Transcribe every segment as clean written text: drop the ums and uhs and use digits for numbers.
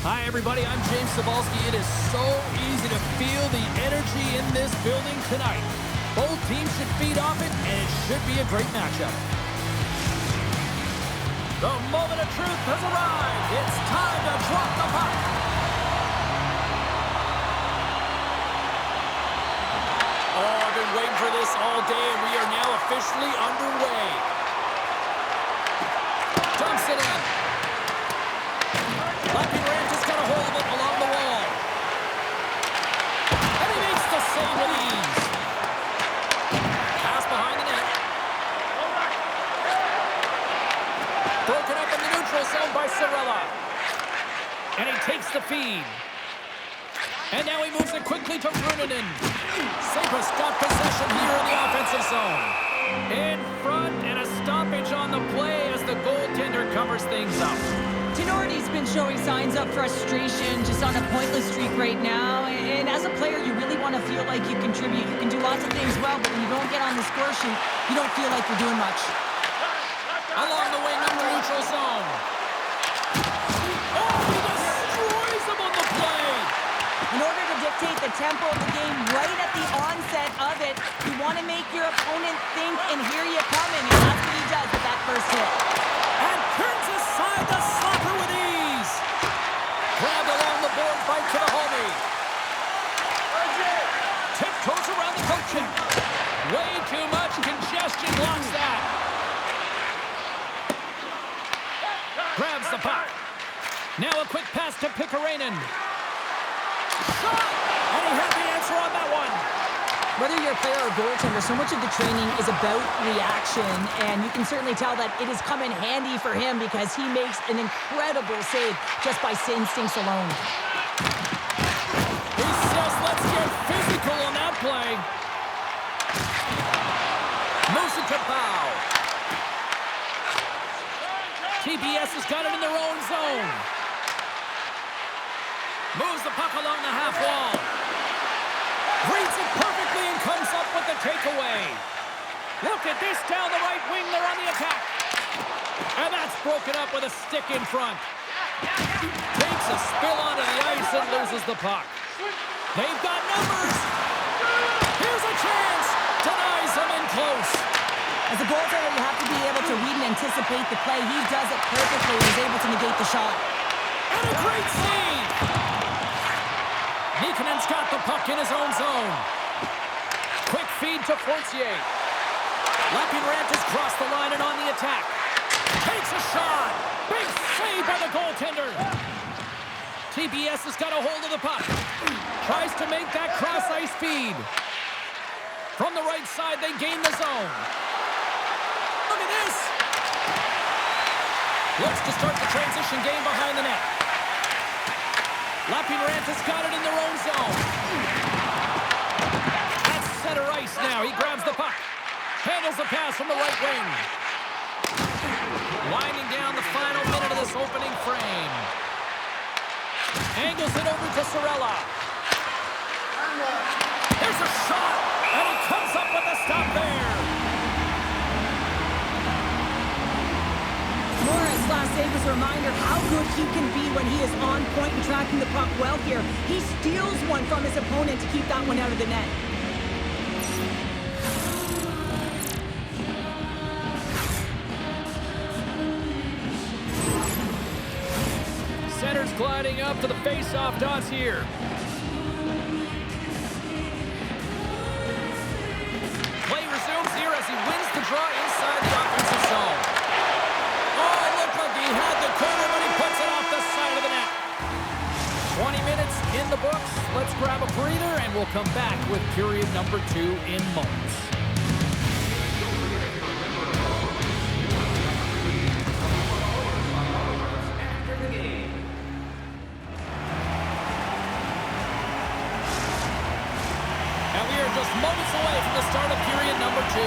Hi, everybody. I'm James Cebulski. It is so easy to feel the energy in this building tonight. Both teams should feed off it, and it should be a great matchup. The moment of truth has arrived. It's time to drop the puck. Oh, I've been waiting for this all day, and we are now officially underway. Dumps it in. Lappeenranta's got a hold of it along the wall. And he makes the save with ease. Pass behind the net. Broken up in the neutral zone by Sorella. And he takes the feed. And now he moves it quickly to Runanen. SAIPA's got possession here in the offensive zone. In front, and a stoppage on the play as the goaltender covers things up. Tenority's been showing signs of frustration, just on a pointless streak right now. And as a player, you really want to feel like you contribute. You can do lots of things well, but when you don't get on the score sheet, you don't feel like you're doing much. Along the wing in the neutral zone. Oh, he destroys him on the play. In order to dictate the tempo of the game right at the onset of it, you want to make your opponent think and hear you coming, and that's what he does with that first hit. And turns aside the slapper with ease. Grabbed along the board, right to the homie. Tiptoes around the coaching. Way too much congestion blocks that. Grabs the puck. Now a quick pass to Pikkarainen. Shot! And he had the answer on that one. Whether you're a player or goaltender, so much of the training is about reaction, and you can certainly tell that it has come in handy for him because he makes an incredible save just by instincts alone. He says, let's get physical on that play. Moves it to Bow. TPS has got it in their own zone. Moves the puck along the half wall. Reads it perfectly and comes up with the takeaway. Look at this down the right wing. They're on the attack. And that's broken up with a stick in front. Takes a spill onto the ice and loses the puck. They've got numbers. Here's a chance. Denies him in close. As a goaltender, you have to be able to read and anticipate the play. He does it perfectly and is able to negate the shot. And a great save. Nikanen's got the puck in his own zone. Quick feed to Fortier. Lappeenranta's crossed the line and on the attack. Takes a shot. Big save by the goaltender. TPS has got a hold of the puck. Tries to make that cross-ice feed. From the right side, they gain the zone. Look at this. Looks to start the transition game behind the net. Lappeenranta's got it in their own zone. That's center ice now. He grabs the puck. Handles the pass from the right wing. Winding down the final minute of this opening frame. Angles it over to Sorella. There's a shot, and he comes up with a stop there. Morris' last save is a reminder how good he can be when he is on point and tracking the puck well here. He steals one from his opponent to keep that one out of the net. Center's gliding up to the face-off dots here. Play resumes here as he wins the draw inside the offensive zone. Oh, it looked like he had the corner, but he puts it off the side of the net. 20 minutes in the books. Let's grab a breather, and we'll come back with period number 2 in moments. And we are just moments away from the start of period number 2.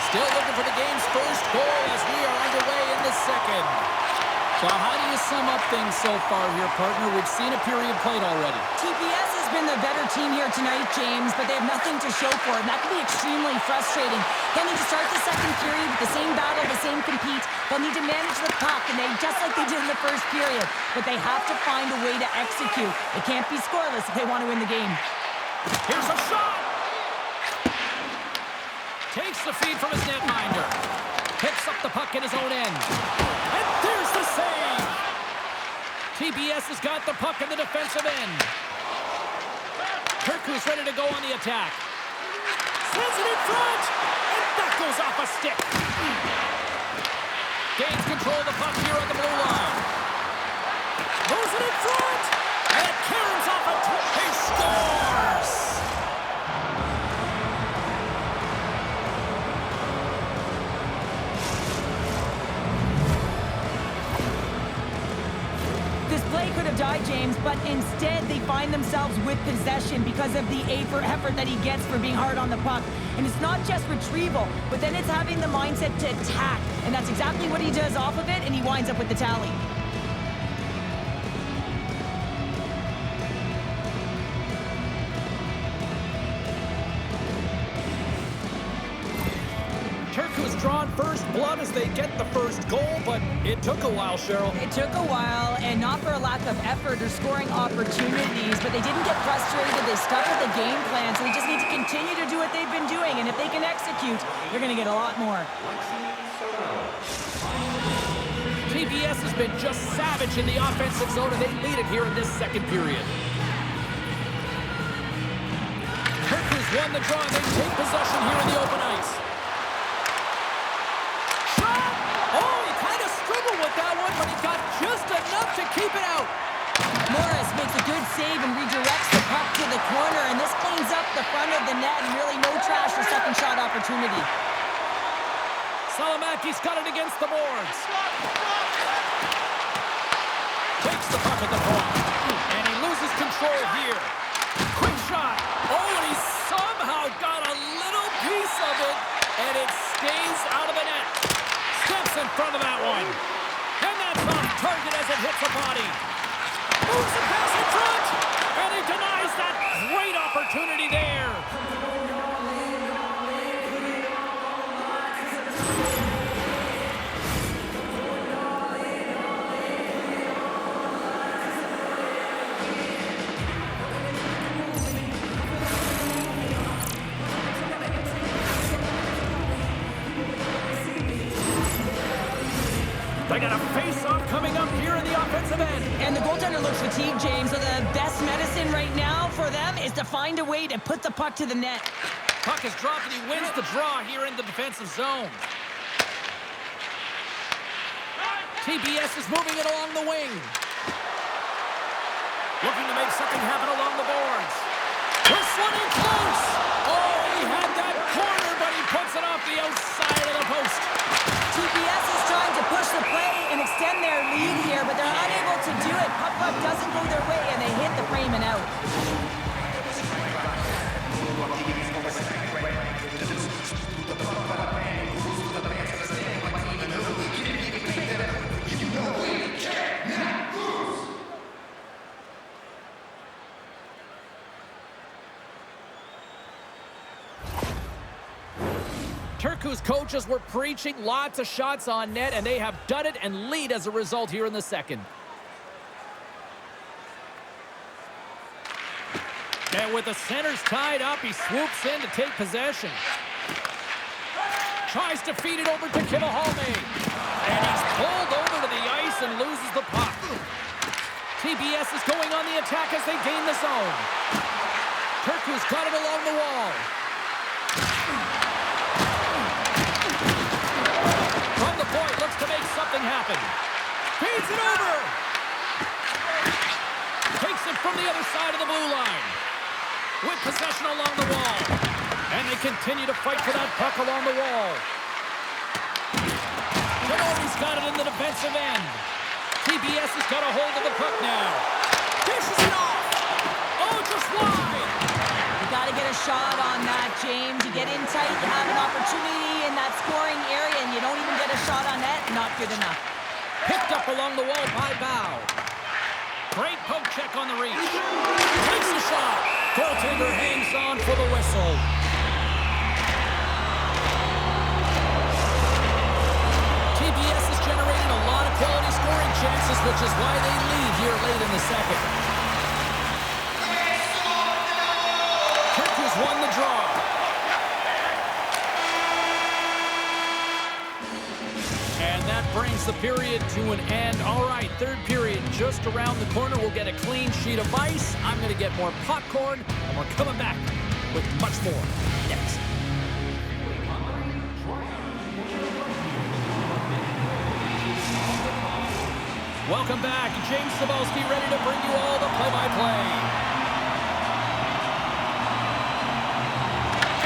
Still looking for the game's first goal as we are underway in the second. So how do you sum up things so far here, partner? We've seen a period played already. TPS has been the better team here tonight, James, but they have nothing to show for it, and that can be extremely frustrating. They'll need to start the second period with the same battle, the same compete. They'll need to manage the puck, and just like they did in the first period, but they have to find a way to execute. It can't be scoreless if they want to win the game. Here's a shot! Takes the feed from his netminder. Picks up the puck in his own end. And there's the save! TPS has got the puck in the defensive end. Turku's ready to go on the attack. Sends it in front! And that goes off a stick. Gains control of the puck here on the blue line. Throws it in front! And it caroms off a he scores! This play could have died, James, but instead they find themselves with possession because of the effort that he gets for being hard on the puck. And it's not just retrieval, but then it's having the mindset to attack. And that's exactly what he does off of it, and he winds up with the tally. Turku's drawn first blood as they get the first goal, but it took a while, Cheryl. It took a while, and not for a lack of effort or scoring opportunities, but they didn't get frustrated. They stuck with the game plan, so they just need to continue to do what they've been doing, and if they can execute, they're going to get a lot more. TPS has been just savage in the offensive zone, and they lead it here in this second period. Turku's won the draw, and they take possession here in the open ice. With that one, but he got just enough to keep it out. Morris makes a good save and redirects the puck to the corner, and this cleans up the front of the net, and really no trash for second shot opportunity. Salamaki's got it against the boards. Takes the puck at the point, and he loses control here. Quick shot. Oh, and he somehow got a little piece of it, and it stays out of the net. Steps in front of that one. And that's off target as it hits a body. Moves the pass in front, and he denies that great opportunity there. They got a face-off coming up here in the offensive end. And the goaltender looks fatigued, James, so the best medicine right now for them is to find a way to put the puck to the net. Puck is dropped, and he wins the draw here in the defensive zone. TPS is moving it along the wing. Looking to make something happen along the boards. This one in close. Oh, he had that corner, but he puts it off the outside of the post. TPS is trying to push the play and extend their lead here, but they're unable to do it. Puck doesn't go their way, and they hit the frame and out. Turku's coaches were preaching lots of shots on net, and they have done it and lead as a result here in the second. And with the centers tied up, he swoops in to take possession. Tries to feed it over to Kimahalme. And he's pulled over to the ice and loses the puck. TPS is going on the attack as they gain the zone. Turku's got it along the wall. From the point, looks to make something happen. Feeds it over. Takes it from the other side of the blue line. With possession along the wall. And they continue to fight for that puck along the wall. Kanone's got it in the defensive end. TPS has got a hold of the puck now. Dishes it off. Oh, just wide. You got to get a shot on that, James. You get in tight, you have an opportunity in that scoring area, and you don't even get a shot on net. Not good enough. Picked up along the wall by Bow. Great poke check on the reach. Takes the shot. goaltender hangs on for the whistle. TPS is generating a lot of quality scoring chances, which is why they lead here late in the second. Turku's won the draw. And that brings the period to an end. All right, third period just around the corner. We'll get a clean sheet of ice. I'm going to get more popcorn, and we're coming back with much more next. Welcome back. James Cebulski ready to bring you all the play-by-play.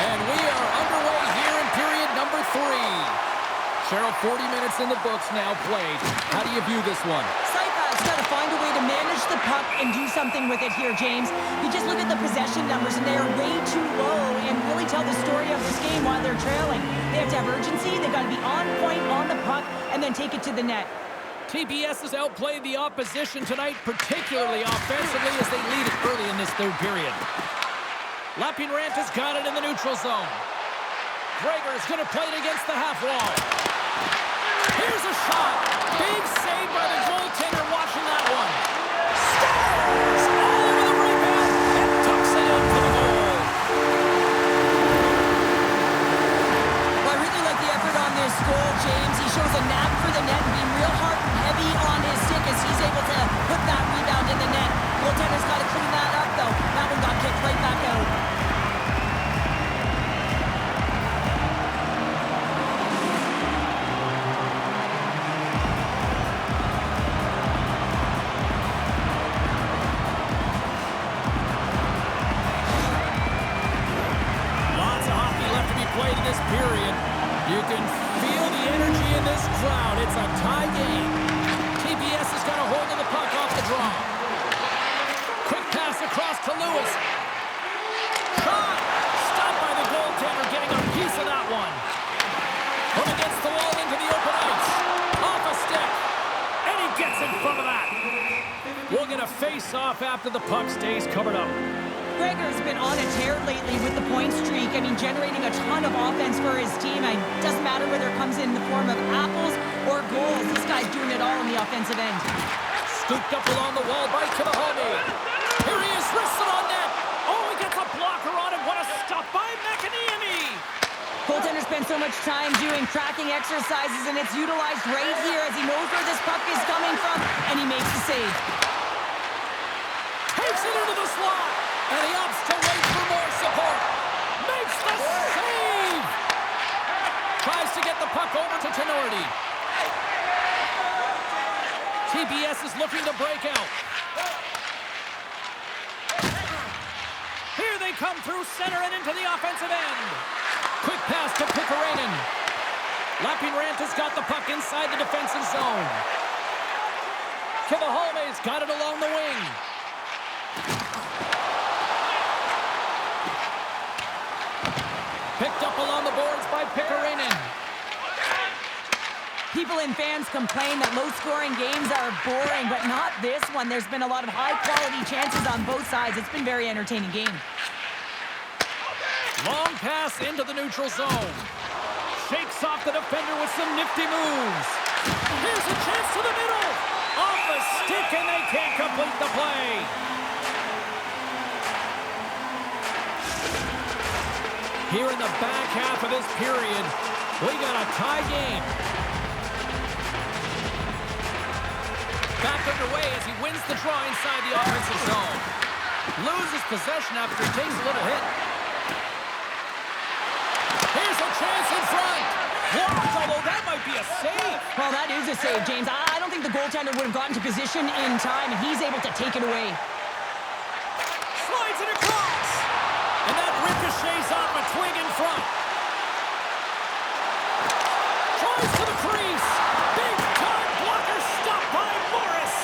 And we are underway here in period number 3. Cheryl, 40 minutes in the books now played. How do you view this one? SAIPA's got to find a way to manage the puck and do something with it here, James. You just look at the possession numbers, and they are way too low and really tell the story of this game while they're trailing. They have to have urgency. They've got to be on point on the puck and then take it to the net. TPS has outplayed the opposition tonight, particularly offensively, as they lead it early in this third period. Lappeenranta's got it in the neutral zone. Gregor's going to play it against the half wall. Here's a shot. Big save by the goaltender watching that one. Scores! All over the rebound and tucks it in for the goal. Well, I really like the effort on this goal, James. He shows a knack for the net and being real hard and heavy on his stick as he's able to put that rebound in the net. Goaltender's got to clean that up, though. That one got kicked right back out. Played in this period. You can feel the energy in this crowd. It's a tie game. TPS has got a hold of the puck off the draw. Quick pass across to Lewis. Shot! Stopped by the goaltender, getting a piece of that one. From against the wall into the open ice. Off a stick. And he gets in front of that. We'll get a face-off after the puck stays covered up. Gregor's been on a tear lately with the point streak. I mean, generating a ton of offense for his team. It doesn't matter whether it comes in the form of apples or goals. This guy's doing it all on the offensive end. Scooped up along the wall, right to the homie. Here he is, wristed on net. Oh, he gets a blocker on him. What a stop by McAneamy. Goaltender spends so much time doing tracking exercises, and it's utilized right here as he knows where this puck is coming from, and he makes the save. Takes it into the slot. And he opts to wait for more support. Makes the save! Tries to get the puck over to Tenorti. TPS is looking to break out. Here they come through center and into the offensive end. Quick pass to Pikkarainen. Lappeenranta's got the puck inside the defensive zone. Kivahalme's got it along the wing. Picked up along the boards by Pikkarainen. People and fans complain that low-scoring games are boring, but not this one. There's been a lot of high-quality chances on both sides. It's been a very entertaining game. Long pass into the neutral zone. Shakes off the defender with some nifty moves. Here's a chance to the middle. Off the stick, and they can't complete the play. Here in the back half of this period, we got a tie game. Back underway as he wins the draw inside the offensive zone. Loses possession after he takes a little hit. Here's a chance in front. Blocked, although that might be a save. Well, that is a save, James. I don't think the goaltender would have gotten to position in time, and he's able to take it away. Slides it across. And that ricochets off a twig in front. Tries to the crease. Big time blocker stopped by Morris.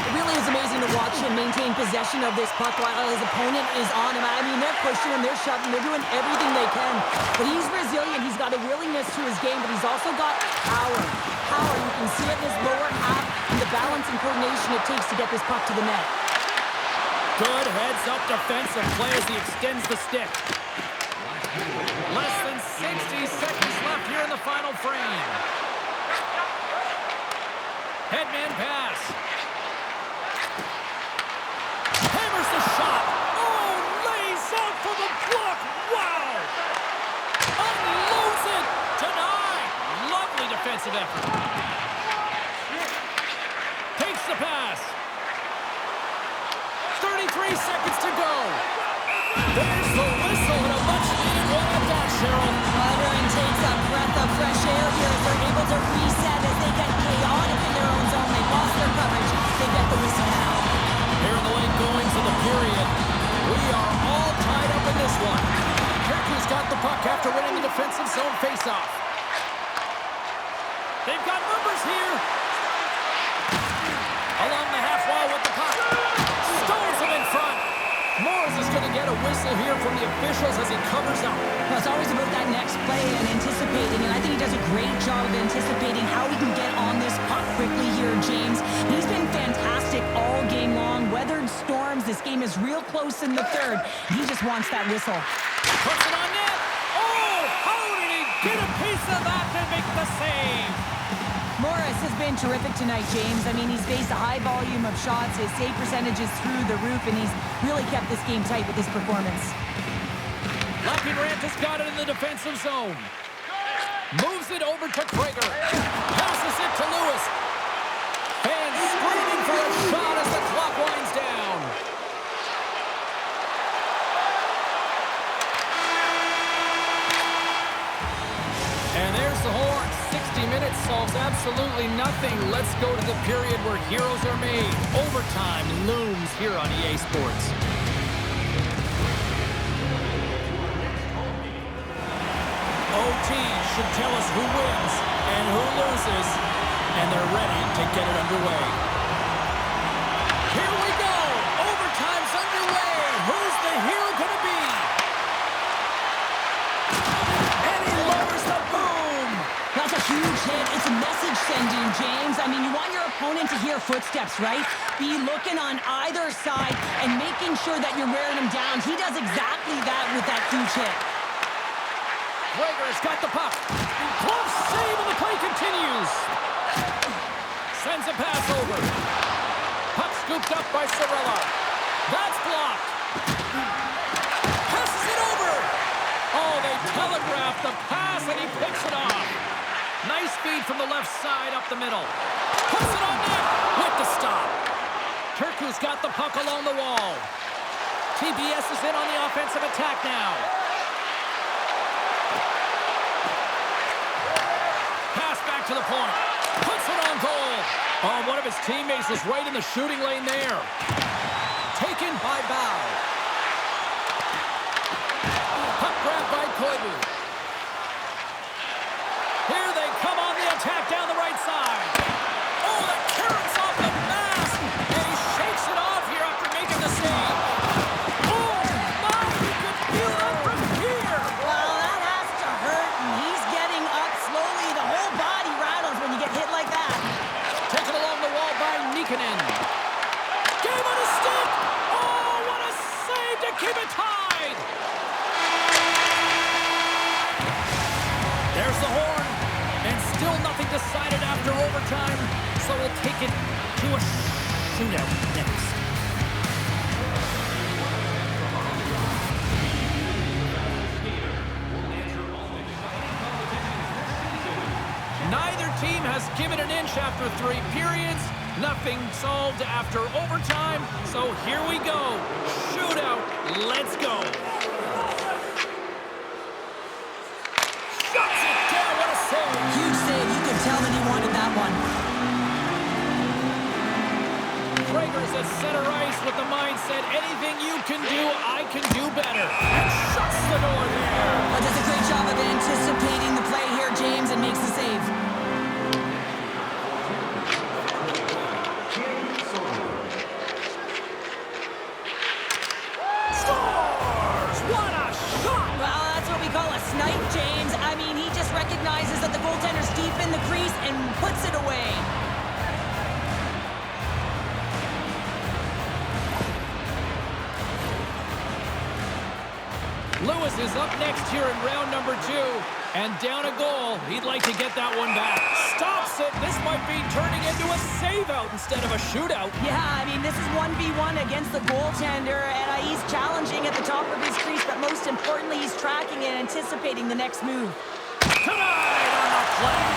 It really is amazing to watch him maintain possession of this puck while his opponent is on him. I mean, they're pushing him, they're shoving, they're doing everything they can. But he's resilient. He's got a willingness to his game, but he's also got power. Power, you can see it in his lower half and the balance and coordination it takes to get this puck to the net. Good heads-up defensive play as he extends the stick. Less than 60 seconds left here in the final frame. Headman pass. Hammers the shot. Oh, lays out for the block. Wow. Unloads it. Denied. Lovely defensive effort. Takes the pass. 33 seconds to go. There's the whistle and a much-needed one at that, Cheryl. Veteran takes a breath of fresh air here as they're able to reset as they get chaotic in their own zone. They lost their coverage. They get the whistle now. Here in the late goings of the period, we are all tied up in this one. Turku's got the puck after winning the defensive zone faceoff. They've got numbers here. Along the half wall with the puck. Stones him in front. Morris is going to get a whistle here from the officials as he covers up. Well, it's always about that next play and anticipating, and I think he does a great job of anticipating how he can get on this puck quickly here, James. He's been fantastic all game long. Weathered storms. This game is real close in the third. He just wants that whistle. Puts it on net. Oh, how did he get a piece of that to make the save? Morris has been terrific tonight, James. I mean, he's faced a high volume of shots. His save percentage is through the roof, and he's really kept this game tight with his performance. Lappeenranta's got it in the defensive zone. Moves it over to Krager. Passes it to Lewis. Fans screaming for a shot as the clock winds down. And there's the horn. 60 minutes solves absolutely nothing. Let's go to the period where heroes are made. Overtime looms here on EA Sports. OT should tell us who wins and who loses, and they're ready to get it underway. Here we go. Overtime's underway. Who's the hero going to be? And he lowers the boom. That's a huge hit. It's a message sending, James. I mean, you want your opponent to hear footsteps, right? Be looking on either side and making sure that you're wearing him down. He does exactly that with that huge hit. Krager's got the puck. Close save, and the play continues. Sends a pass over. Puck scooped up by Sorella. That's blocked. Passes it over. Oh, they telegraphed the pass, and he picks it off. Nice feed from the left side up the middle. Puts it on net. With the stop. Turku's got the puck along the wall. TPS is in on the offensive attack now. To the point. Puts it on goal. Oh, one of his teammates is right in the shooting lane there. Taken by Bow. Puck grab by Koivu. Here they come on the attack down the right side. Oh, the carrots off the mask. And he shakes it off here after making the save. Oh, my, you can feel that from here. Well, that has to hurt, and he's getting up slowly. The whole body when you get hit like that. Taken along the wall by Nikkanen. Game on a stick. Oh, what a save to keep it tied. There's the horn. And still nothing decided after overtime. So we'll take it to a shootout next. Neither team has given an inch after 3 periods. Nothing solved after overtime. So here we go. Shootout. Let's go. Shuts it down. What a save. Huge save. You could tell that he wanted that one. Krager's at center ice with the mindset, anything you can do, I can do better. And shuts the door there. Well, does a great job of anticipating the play here, James, and makes the save. Scores! What a shot! Well, that's what we call a snipe, James. I mean, he just recognizes that the goaltender's deep in the crease and puts it away. Lewis is up next here in round number 2. And down a goal. He'd like to get that one back. Stops it. This might be turning into a save-out instead of a shootout. Yeah, I mean, this is 1v1 against the goaltender, and he's challenging at the top of his crease, but most importantly, he's tracking and anticipating the next move. Tonight on the play.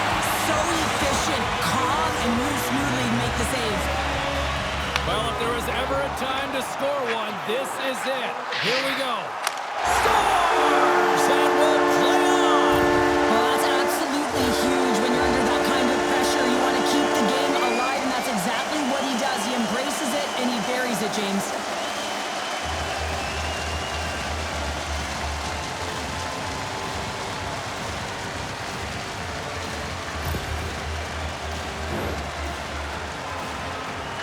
So efficient, calm, and moves smoothly to make the save. Well, if there was ever a time to score one, this is it. Here we go. Scores! And we'll play on! Well, that's absolutely huge. When you're under that kind of pressure, you want to keep the game alive, and that's exactly what he does. He embraces it, and he buries it, James.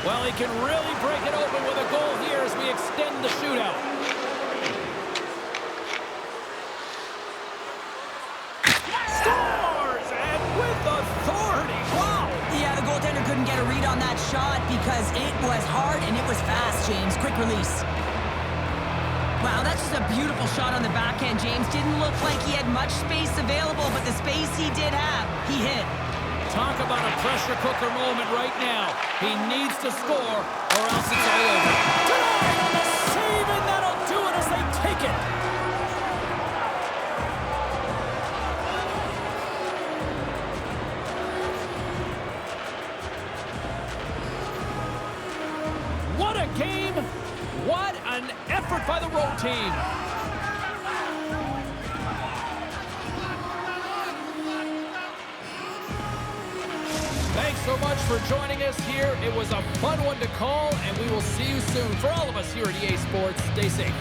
Well, he can really break it open with a goal here as we extend the shootout. Scores! And with authority. Wow! Yeah, the goaltender couldn't get a read on that shot because it was hard and it was fast, James. Quick release. Wow, that's just a beautiful shot on the backhand, James. Didn't look like he had much space available, but the space he did have, he hit. Talk about a pressure cooker moment right now. He needs to score or else it's all over. Tonight on the save, and that'll do it as they take it. What a game! What an effort by the road team! Thanks so much for joining us here. It was a fun one to call, and we will see you soon. For all of us here at EA Sports, stay safe.